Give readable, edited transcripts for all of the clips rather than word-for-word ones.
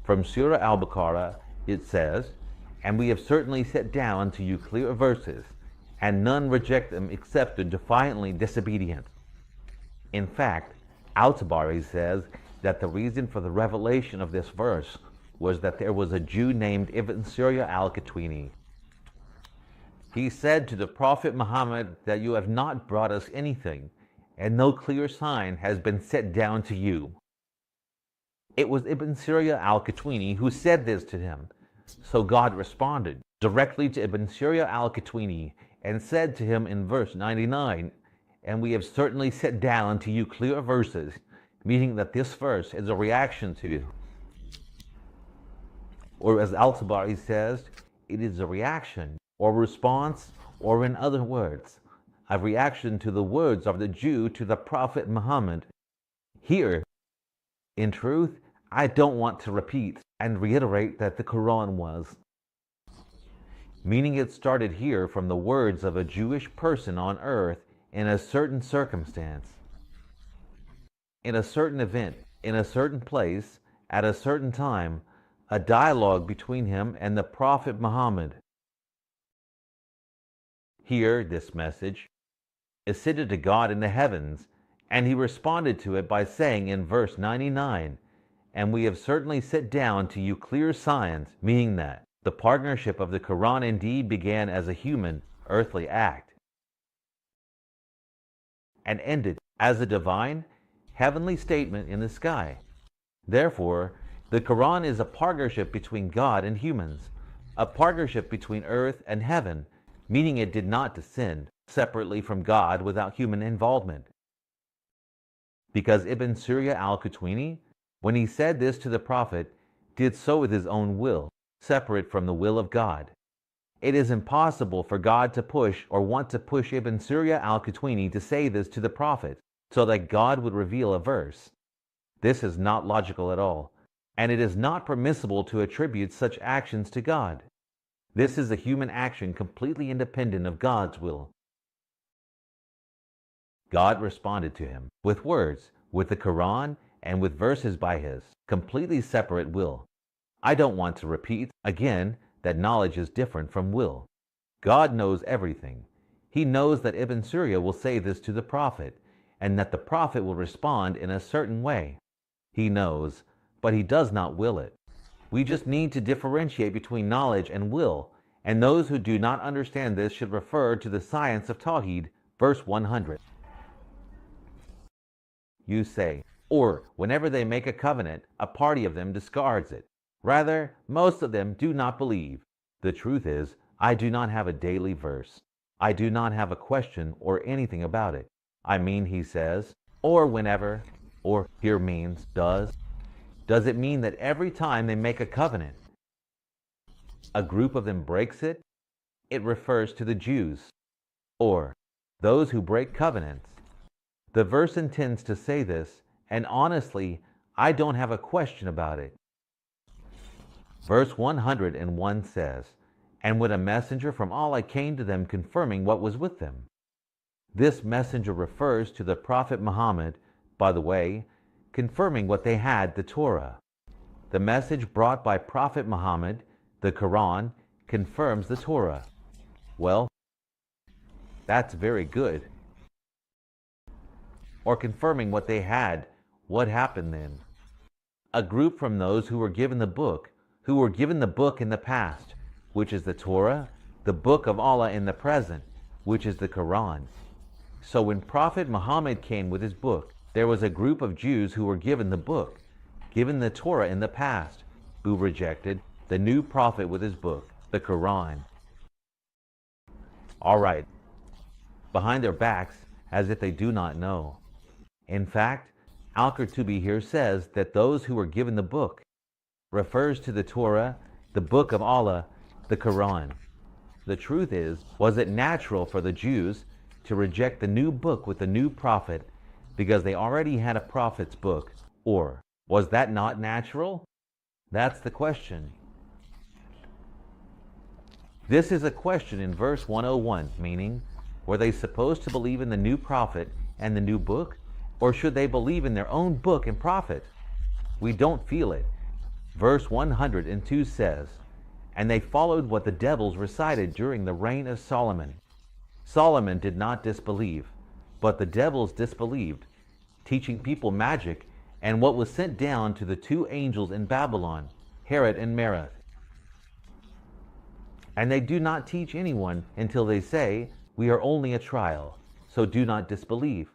From Surah Al-Baqarah, it says, "And we have certainly set down to you clear verses, and none reject them except in defiantly disobedient." In fact, Al-Tabari says that the reason for the revelation of this verse was that there was a Jew named Ibn Surya al-Qatwini. He said to the Prophet Muhammad that you have not brought us anything, and no clear sign has been set down to you. It was Ibn Surya al-Qatwini who said this to him. So God responded directly to Ibn Surya al-Qatwini and said to him in verse 99, "And we have certainly set down to you clear verses," meaning that this verse is a reaction to you. Or as Al-Tabari says, it is a reaction or response, or in other words, a reaction to the words of the Jew to the Prophet Muhammad. Here, in truth, I don't want to repeat and reiterate that the Quran was, meaning it started here from the words of a Jewish person on earth in a certain circumstance, in a certain event, in a certain place, at a certain time, a dialogue between him and the Prophet Muhammad. Here, this message ascended to God in the heavens, and he responded to it by saying in verse 99, "And we have certainly set down to you clear signs," meaning that the partnership of the Quran indeed began as a human, earthly act, and ended as a divine, heavenly statement in the sky. Therefore, the Quran is a partnership between God and humans, a partnership between earth and heaven, meaning it did not descend separately from God without human involvement. Because Ibn Surya al-Qatwini, when he said this to the Prophet, did so with his own will, separate from the will of God. It is impossible for God to push or want to push Ibn Surya al-Qatwini to say this to the Prophet, so that God would reveal a verse. This is not logical at all, and it is not permissible to attribute such actions to God. This is a human action completely independent of God's will. God responded to him with words, with the Quran, and with verses by his completely separate will. I don't want to repeat again that knowledge is different from will. God knows everything. He knows that Ibn Surya will say this to the Prophet, and that the Prophet will respond in a certain way. He knows, but he does not will it. We just need to differentiate between knowledge and will, and those who do not understand this should refer to the science of Tawheed, verse 100. You say, or whenever they make a covenant, a party of them discards it. Rather, most of them do not believe. The truth is, I do not have a daily verse. I do not have a question or anything about it. I mean, he says, or whenever, or here means does. Does it mean that every time they make a covenant, a group of them breaks it? It refers to the Jews, or those who break covenants. The verse intends to say this, and honestly, I don't have a question about it. Verse 101 says, "And when a messenger from Allah came to them confirming what was with them." This messenger refers to the Prophet Muhammad, by the way, confirming what they had, the Torah. The message brought by Prophet Muhammad, the Quran, confirms the Torah. Well, that's very good. Or confirming what they had, what happened then? A group from those who were given the book, in the past, which is the Torah, the book of Allah in the present, which is the Quran. So when Prophet Muhammad came with his book, there was a group of Jews who were given the book, given the Torah in the past, who rejected the new prophet with his book, the Quran. All right, behind their backs, as if they do not know. In fact, Al-Qurtubi here says that those who were given the book refers to the Torah, the book of Allah, the Quran. The truth is, was it natural for the Jews to reject the new book with the new prophet because they already had a prophet's book? Or was that not natural? That's the question. This is a question in verse 101, meaning, were they supposed to believe in the new prophet and the new book? Or should they believe in their own book and prophet? We don't feel it. Verse 102 says, "And they followed what the devils recited during the reign of Solomon. Solomon did not disbelieve, but the devils disbelieved, teaching people magic and what was sent down to the two angels in Babylon, Herod and Meroth. And they do not teach anyone until they say, 'We are only a trial,' so do not disbelieve.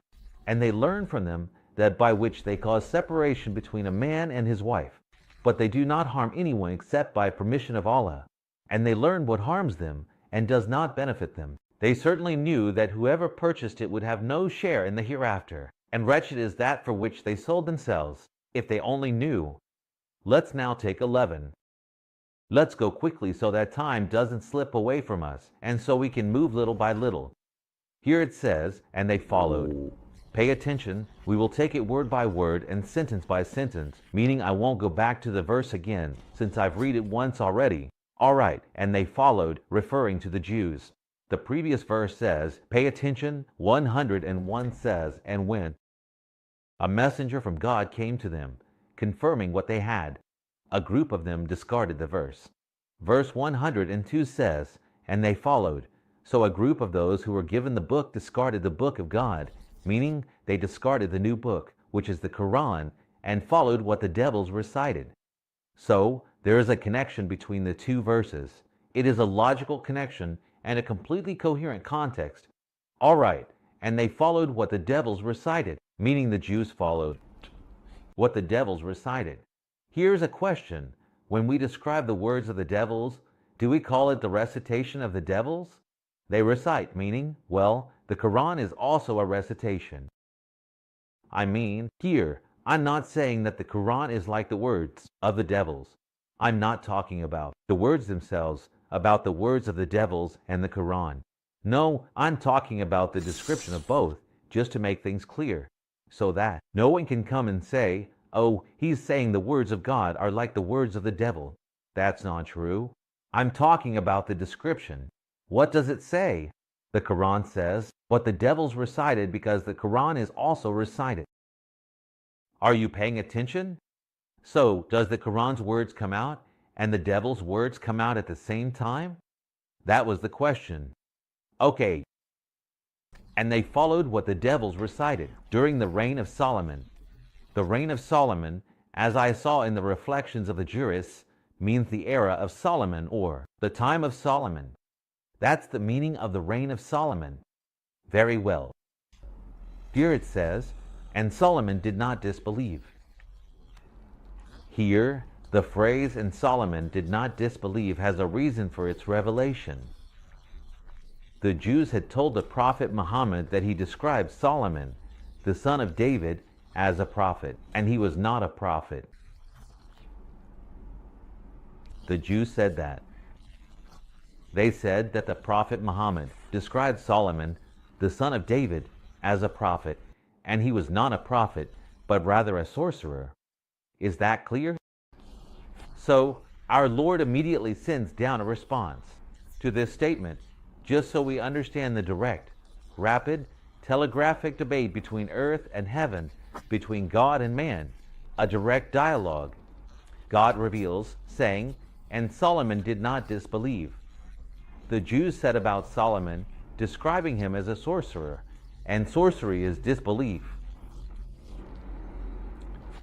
And they learn from them that by which they cause separation between a man and his wife. But they do not harm anyone except by permission of Allah. And they learn what harms them and does not benefit them. They certainly knew that whoever purchased it would have no share in the hereafter, and wretched is that for which they sold themselves, if they only knew." Let's now take 11. Let's go quickly so that time doesn't slip away from us, and so we can move little by little. Here it says, "And they followed." Pay attention, we will take it word by word and sentence by sentence, meaning I won't go back to the verse again, since I've read it once already. Alright, "and they followed," referring to the Jews. The previous verse says, pay attention, 101 says, "And when a messenger from God came to them, confirming what they had, a group of them discarded the verse." Verse 102 says, "And they followed." So a group of those who were given the book discarded the book of God, meaning they discarded the new book, which is the Quran, and followed what the devils recited. So there is a connection between the two verses. It is a logical connection and a completely coherent context. All right, "and they followed what the devils recited," meaning the Jews followed what the devils recited. Here's a question. When we describe the words of the devils, do we call it the recitation of the devils? They recite, meaning, well, the Quran is also a recitation. I mean, here, I'm not saying that the Quran is like the words of the devils. I'm not talking about the words themselves, about the words of the devils and the Quran. No, I'm talking about the description of both, just to make things clear, so that no one can come and say, "Oh, he's saying the words of God are like the words of the devil." That's not true. I'm talking about the description. What does it say? The Quran says what the devils recited because the Quran is also recited. Are you paying attention? So, does the Quran's words come out and the devil's words come out at the same time? That was the question. Okay. "And they followed what the devils recited during the reign of Solomon." The reign of Solomon, as I saw in the reflections of the jurists, means the era of Solomon or the time of Solomon. That's the meaning of the reign of Solomon. Very well. Here it says, "And Solomon did not disbelieve." Here, the phrase "and Solomon did not disbelieve" has a reason for its revelation. The Jews had told the prophet Muhammad that he described Solomon, the son of David, as a prophet, and he was not a prophet. The Jews said that. They said that the prophet Muhammad described Solomon, the son of David, as a prophet, and he was not a prophet, but rather a sorcerer. Is that clear? So, our Lord immediately sends down a response to this statement, just so we understand the direct, rapid, telegraphic debate between earth and heaven, between God and man, a direct dialogue. God reveals, saying, "And Solomon did not disbelieve." The Jews said about Solomon, describing him as a sorcerer, and sorcery is disbelief.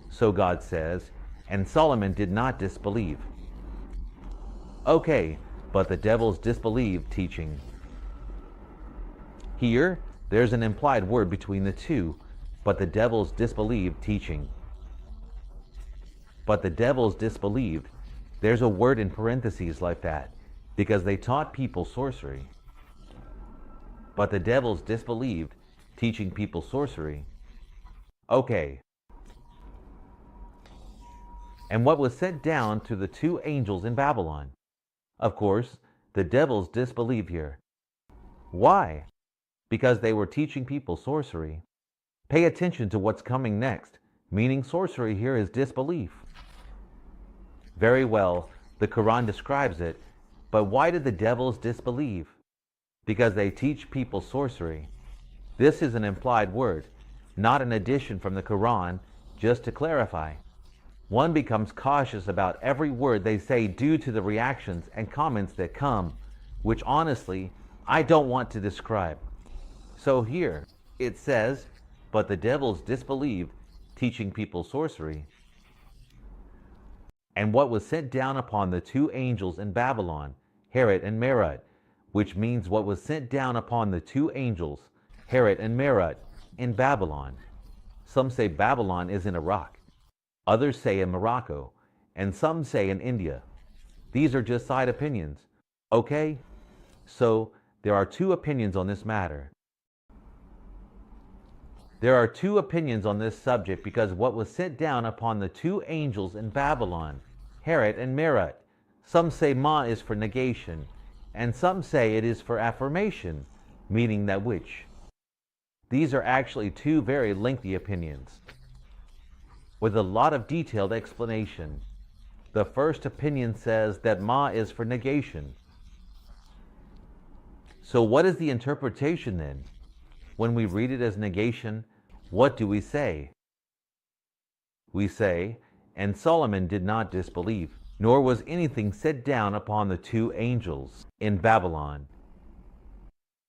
So God says, "And Solomon did not disbelieve." Okay, but the devils disbelieved teaching. Here, there's an implied word between the two, but the devils disbelieved teaching. But the devils disbelieved, there's a word in parentheses like that, because they taught people sorcery. But the devils disbelieved, teaching people sorcery. Okay. And what was sent down to the two angels in Babylon? Of course, the devils disbelieve here. Why? Because they were teaching people sorcery. Pay attention to what's coming next, meaning sorcery here is disbelief. Very well, the Quran describes it, but why did the devils disbelieve? Because they teach people sorcery. This is an implied word, not an addition from the Quran, just to clarify. One becomes cautious about every word they say due to the reactions and comments that come, which honestly, I don't want to describe. So here, it says, but the devils disbelieved, teaching people sorcery. And what was sent down upon the two angels in Babylon, Herod and Marut, which means what was sent down upon the two angels, Herod and Marut, in Babylon. Some say Babylon is in Iraq, others say in Morocco, and some say in India. These are just side opinions, okay? So, there are two opinions on this matter. There are two opinions on this subject because what was sent down upon the two angels in Babylon, Herod and Marut, some say Ma is for negation, and some say it is for affirmation, meaning that which. These are actually two very lengthy opinions, with a lot of detailed explanation. The first opinion says that Ma is for negation. So what is the interpretation then? When we read it as negation, what do we say? We say, and Solomon did not disbelieve, nor was anything set down upon the two angels in Babylon,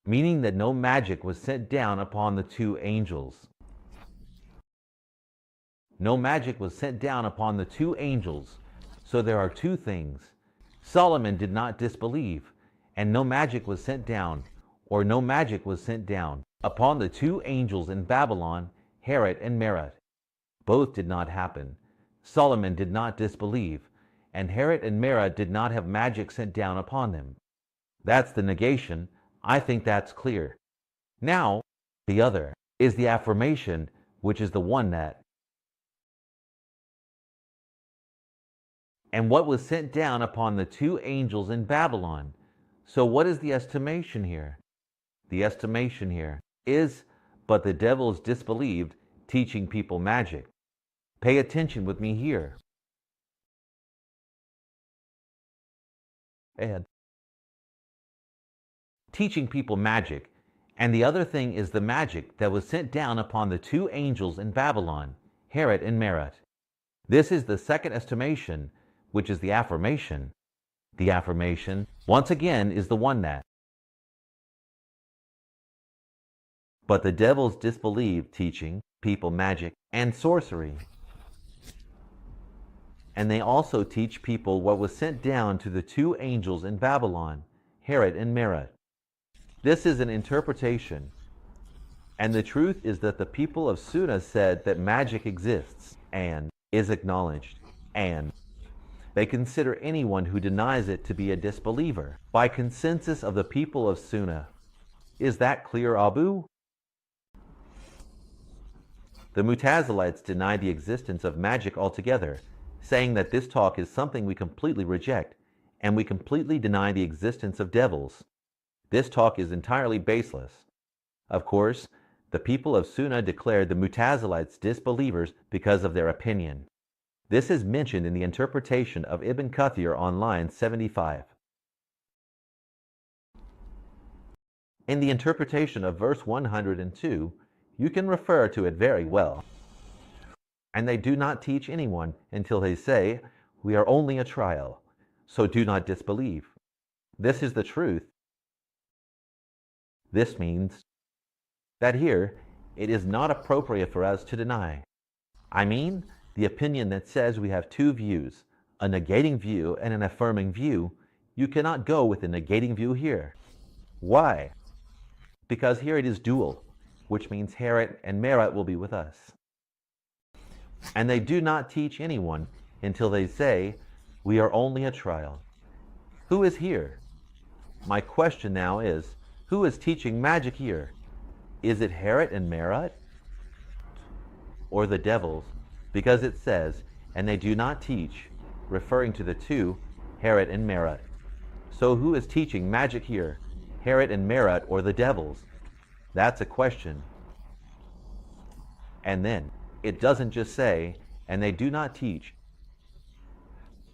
meaning that no magic was sent down upon the two angels. No magic was sent down upon the two angels. So there are two things. Solomon did not disbelieve, and no magic was sent down, or no magic was sent down upon the two angels in Babylon, Herod and Marut. Both did not happen. Solomon did not disbelieve, and Herod and Marut did not have magic sent down upon them. That's the negation. I think that's clear. Now, the other is the affirmation, which is the one that. And what was sent down upon the two angels in Babylon. So what is the estimation here? The estimation here is, but the devils disbelieved, teaching people magic. Pay attention with me here. And teaching people magic, and the other thing is the magic that was sent down upon the two angels in Babylon, Herod and Marut. This is the second estimation, which is the affirmation. The affirmation, once again, is the one that. But the devils disbelieved, teaching people magic and sorcery. And they also teach people what was sent down to the two angels in Babylon, Herod and Marut. This is an interpretation. And the truth is that the people of Sunnah said that magic exists and is acknowledged, and they consider anyone who denies it to be a disbeliever by consensus of the people of Sunnah. Is that clear, Abu? The Mutazilites deny the existence of magic altogether, saying that this talk is something we completely reject, and we completely deny the existence of devils. This talk is entirely baseless. Of course, the people of Sunnah declared the Mutazilites disbelievers because of their opinion. This is mentioned in the interpretation of Ibn Kathir on line 75. In the interpretation of verse 102, you can refer to it very well. And they do not teach anyone until they say, we are only a trial, so do not disbelieve. This is the truth. This means that here it is not appropriate for us to deny. I mean, the opinion that says we have two views, a negating view and an affirming view, you cannot go with the negating view here. Why? Because here it is dual, which means Herod and Marut will be with us. And they do not teach anyone until they say, we are only a trial. Who is here? My question now is, who is teaching magic here? Is it Herod and Marut? Or the devils? Because it says, and they do not teach, referring to the two, Herod and Marut. So who is teaching magic here? Herod and Marut or the devils? That's a question. And then, it doesn't just say, and they do not teach.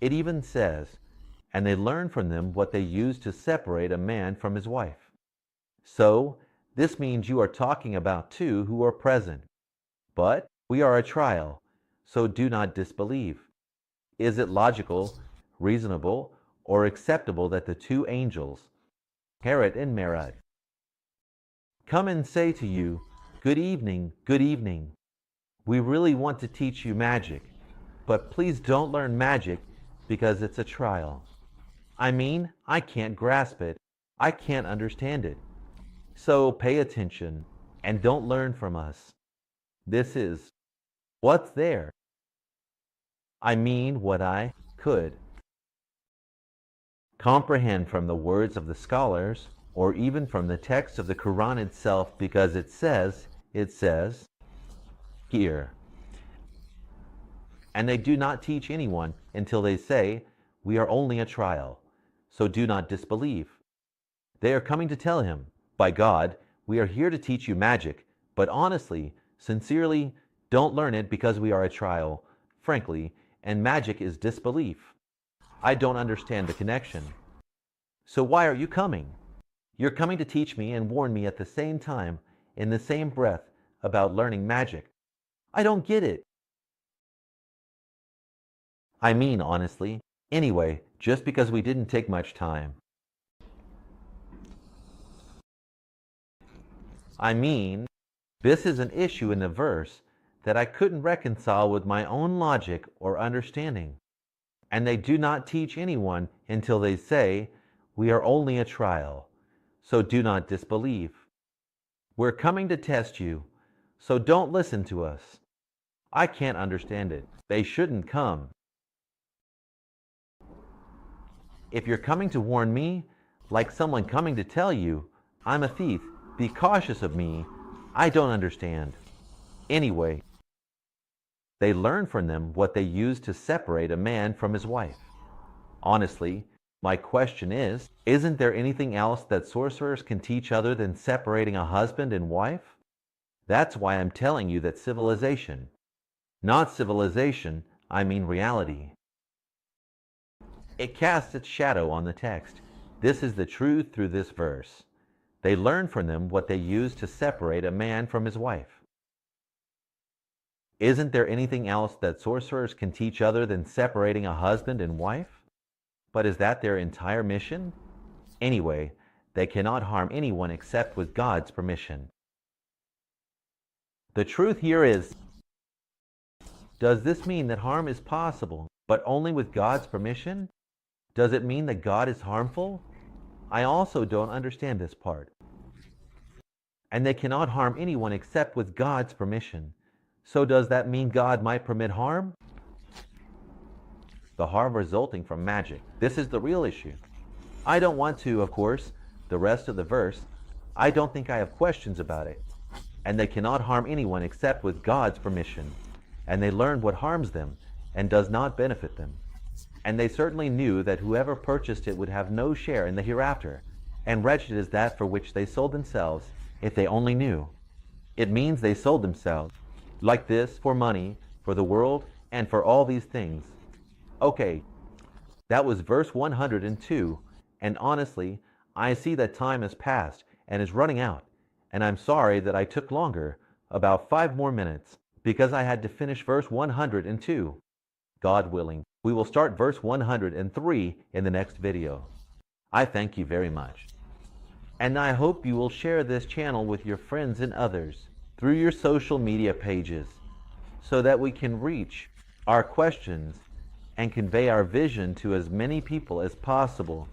It even says, and they learn from them what they use to separate a man from his wife. So, this means you are talking about two who are present. But we are a trial, so do not disbelieve. Is it logical, reasonable, or acceptable that the two angels, Harut and Marut, come and say to you, good evening, good evening. We really want to teach you magic, but please don't learn magic because it's a trial. I mean, I can't grasp it. I can't understand it. So pay attention and don't learn from us. This is what's there. I mean what I could comprehend from the words of the scholars or even from the text of the Quran itself, because it says here. And they do not teach anyone until they say, we are only a trial, so do not disbelieve. They are coming to tell him, by God, we are here to teach you magic, but honestly, sincerely, don't learn it because we are a trial, frankly, and magic is disbelief. I don't understand the connection. So why are you coming? You're coming to teach me and warn me at the same time, in the same breath, about learning magic. I don't get it. I mean, honestly, anyway, just because we didn't take much time. I mean, this is an issue in the verse that I couldn't reconcile with my own logic or understanding. And they do not teach anyone until they say, we are only a trial, so do not disbelieve. We're coming to test you, so don't listen to us. I can't understand it. They shouldn't come. If you're coming to warn me, like someone coming to tell you, I'm a thief, be cautious of me, I don't understand. Anyway, they learn from them what they use to separate a man from his wife. Honestly, my question is, isn't there anything else that sorcerers can teach other than separating a husband and wife? That's why I'm telling you that civilization, not civilization, I mean reality. It casts its shadow on the text. This is the truth through this verse. They learn from them what they use to separate a man from his wife. Isn't there anything else that sorcerers can teach other than separating a husband and wife? But is that their entire mission? Anyway, they cannot harm anyone except with God's permission. The truth here is, does this mean that harm is possible, but only with God's permission? Does it mean that God is harmful? I also don't understand this part. And they cannot harm anyone except with God's permission. So does that mean God might permit harm? The harm resulting from magic. This is the real issue. I don't want to, of course, the rest of the verse. I don't think I have questions about it. And they cannot harm anyone except with God's permission. And they learned what harms them and does not benefit them. And they certainly knew that whoever purchased it would have no share in the hereafter, and wretched is that for which they sold themselves, if they only knew. It means they sold themselves, like this, for money, for the world, and for all these things. Okay, that was verse 102, and honestly, I see that time has passed and is running out, and I'm sorry that I took longer, about 5 more minutes, because I had to finish verse 102. God willing, we will start verse 103 in the next video. I thank you very much. And I hope you will share this channel with your friends and others through your social media pages so that we can reach our questions and convey our vision to as many people as possible.